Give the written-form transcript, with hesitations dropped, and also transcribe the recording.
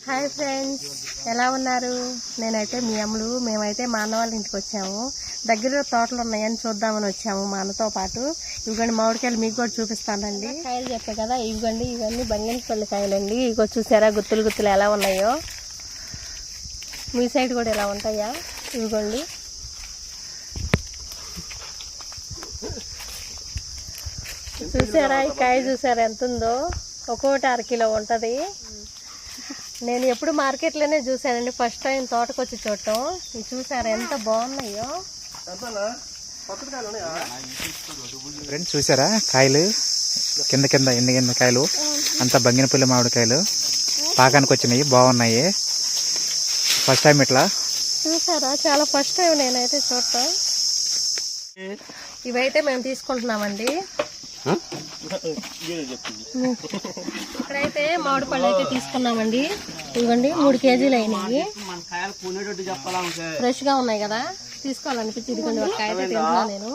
Hi friends, ఎలా ఉన్నారు? నేనైతే మీ అమ్మలు మేమైతే మా అన్న వాళ్ళ ఇంటికి వచ్చాము. దగ్గరలో తోటలు ఉన్నాయని చూద్దామని వచ్చాము మా అన్నతో పాటు. ఇవ్వండి మామిడికాయలు మీకు కూడా చూపిస్తానండి. కాయలు చెప్పే కదా, ఇవ్వండి ఇవన్నీ బంగినపల్లి కాయలండి. ఇగో చూసారా గుత్తులు గుత్తులు ఎలా ఉన్నాయో. మీ సైడ్ కూడా ఎలా ఉంటాయా? ఇవ్వండి. చూసారా ఈ కాయ చూసారా ఎంత ఉందో? ఒక్కోటి 1/2 కిలో ఉంటుంది. నేను ఎప్పుడు మార్కెట్లోనే చూసానండి, ఫస్ట్ టైం తోటకు వచ్చి చూడటం. ఇవి చూసారా ఎంత బాగున్నాయో. ఫ్రెండ్స్ చూసారా కాయలు కింద కింద ఎండిన కాయలు అంతా బంగినపల్లి మామిడికాయలు పాకానికి వచ్చినాయి, బాగున్నాయి. ఫస్ట్ టైం ఇట్లా చూసారా, చాలా ఫస్ట్ టైం నేనైతే చూడటం. ఇవైతే మేము తీసుకుంటున్నామండి. ఇక్కడైతే మామిడి పళ్ళు అయితే తీసుకున్నామండి. ఇవ్వండి 3 కేజీలు అయినాయి. ఫ్రెష్ గా ఉన్నాయి కదా, తీసుకోవాలనిపించింది. కొన్ని ఒక కాయ అయితే తింటున్నా నేను.